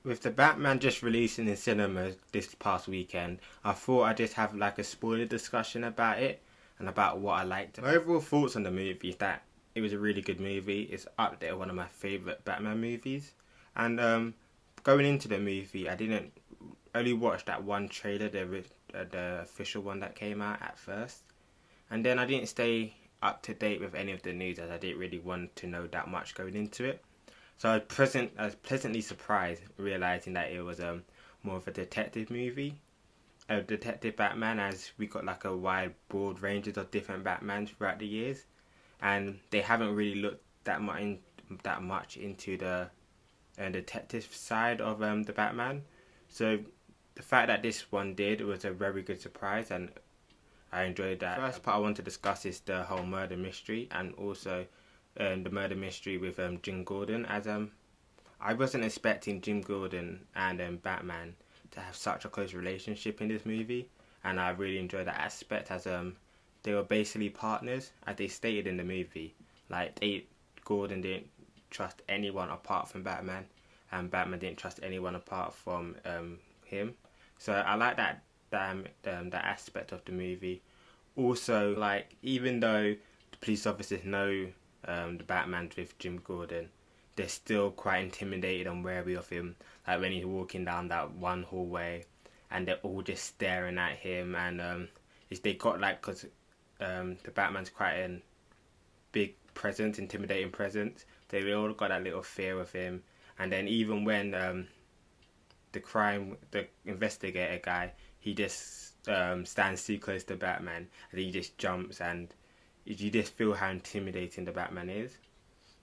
With the Batman just releasing in cinemas this past weekend, I thought I'd just have like a spoiler discussion about it and about what I liked. My overall thoughts on the movie is that it was a really good movie. It's up there, one of my favourite Batman movies. And going into the movie, I didn't only watch that one trailer, the official one that came out at first. And then I didn't stay up to date with any of the news as I didn't really want to know that much going into it. So I was pleasantly surprised realizing that it was more of a detective movie, a detective Batman, as we got like a wide, broad ranges of different Batmans throughout the years, and they haven't really looked that much into the detective side of the Batman. So the fact that this one did was a very good surprise, and I enjoyed that. First part I want to discuss is the whole murder mystery, and also the murder mystery with Jim Gordon, as I wasn't expecting Jim Gordon and Batman to have such a close relationship in this movie, and I really enjoyed that aspect as they were basically partners, as they stated in the movie. Like Gordon didn't trust anyone apart from Batman, and Batman didn't trust anyone apart from him. So I like that aspect of the movie. Also, like, even though the police officers know the Batman's with Jim Gordon, they're still quite intimidated and wary of him. Like when he's walking down that one hallway, and they're all just staring at him. And they got like, because the Batman's quite a big presence, intimidating presence. They all got that little fear of him. And then even when the investigator guy, he just stands too close to Batman, and he just jumps, and you just feel how intimidating the Batman is.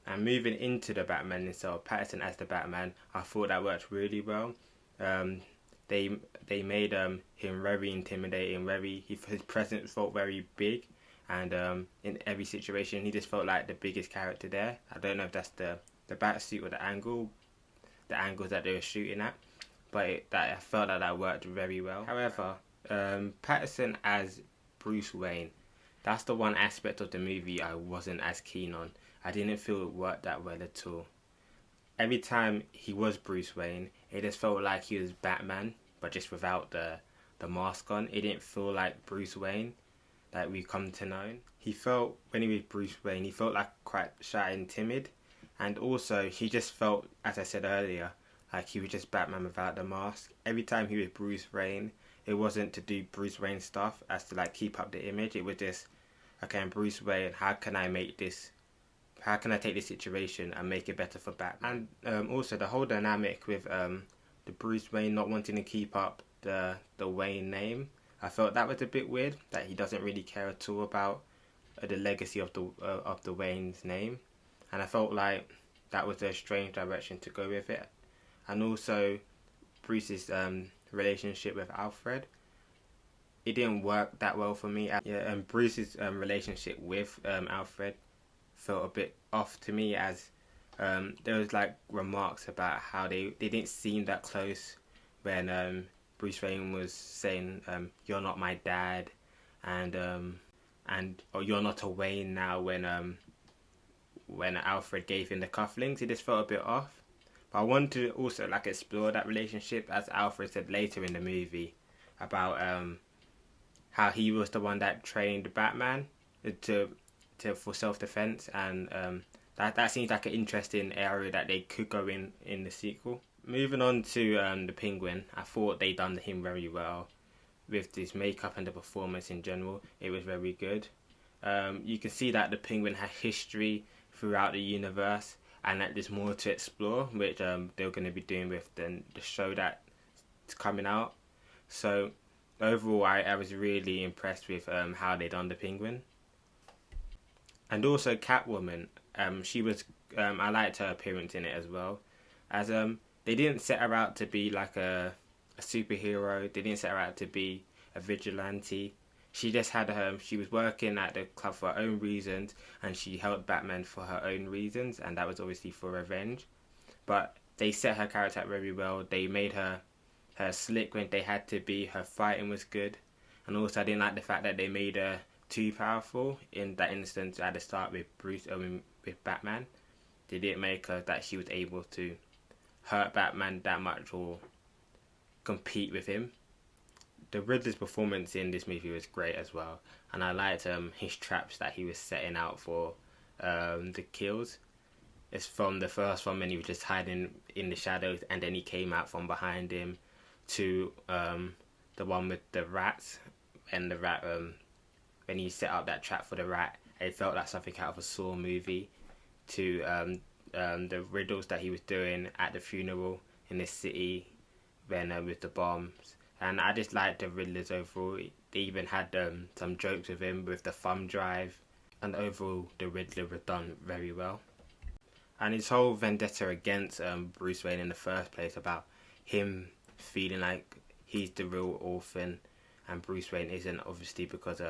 And moving into the Batman itself, Pattinson as the Batman, I thought that worked really well. They made him very intimidating, his presence felt very big, and in every situation he just felt like the biggest character there. I don't know if that's the bat suit or the angles that they were shooting at, but I felt that worked very well. However, Pattinson as Bruce Wayne, that's the one aspect of the movie I wasn't as keen on. I didn't feel it worked that well at all. Every time he was Bruce Wayne, it just felt like he was Batman, but just without the mask on. It didn't feel like Bruce Wayne that we've come to know. When he was Bruce Wayne, he felt like quite shy and timid. And also, he just felt, as I said earlier, like he was just Batman without the mask. Every time he was Bruce Wayne, it wasn't to do Bruce Wayne stuff as to like keep up the image. It was just, okay, I'm Bruce Wayne, how can I take this situation and make it better for Batman? And also the whole dynamic with the Bruce Wayne not wanting to keep up the Wayne name, I felt that was a bit weird, that he doesn't really care at all about the legacy of the Wayne's name. And I felt like that was a strange direction to go with it. And also Bruce's relationship with Alfred, it didn't work that well for me. Yeah, and Bruce's relationship with Alfred felt a bit off to me, as there was like remarks about how they didn't seem that close when Bruce Wayne was saying you're not my dad, and or you're not a Wayne now, when Alfred gave him the cufflinks. It just felt a bit off. But I want to also like explore that relationship, as Alfred said later in the movie, about how he was the one that trained Batman for self-defense, and that seems like an interesting area that they could go in the sequel. Moving on to the Penguin, I thought they done him very well with his makeup and the performance in general. It was very good. You can see that the Penguin has history throughout the universe, and that there's more to explore, which they're going to be doing with the show that's coming out. So overall, I was really impressed with how they done the Penguin. And also Catwoman, she was I liked her appearance in it as well, as they didn't set her out to be like a superhero. They didn't set her out to be a vigilante. She just had she was working at the club for her own reasons, and she helped Batman for her own reasons, and that was obviously for revenge. But they set her character up very well. They made her slick when they had to be. Her fighting was good, and also I didn't like the fact that they made her too powerful in that instance at the start with Batman. They didn't make her that she was able to hurt Batman that much or compete with him. The Riddler's performance in this movie was great as well, and I liked his traps that he was setting out for the kills. It's from the first one when he was just hiding in the shadows, and then he came out from behind him, to the one with the rats, and the rat when he set up that trap for the rat. It felt like something out of a Saw movie. To the riddles that he was doing at the funeral in the city, then with the bombs. And I just liked the Riddlers overall. They even had some jokes with him with the thumb drive. And overall, the Riddler was done very well. And his whole vendetta against Bruce Wayne in the first place, about him feeling like he's the real orphan and Bruce Wayne isn't, obviously because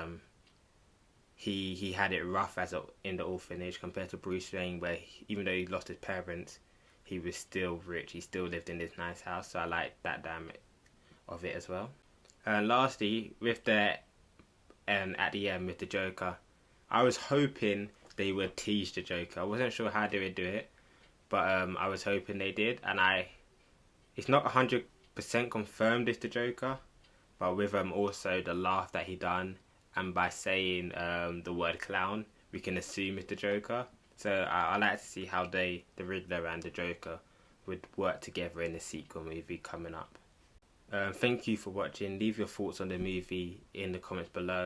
he had it rough in the orphanage compared to Bruce Wayne, where even though he lost his parents, he was still rich. He still lived in this nice house. So I like that dynamic of it as well. And lastly, with at the end with the Joker, I was hoping they would tease the Joker. I wasn't sure how they would do it, but I was hoping they did. And it's not 100% confirmed it's the Joker, but with also the laugh that he done, and by saying the word clown, we can assume it's the Joker. So I like to see how the Riddler and the Joker would work together in the sequel movie coming up. Thank you for watching. Leave your thoughts on the movie in the comments below.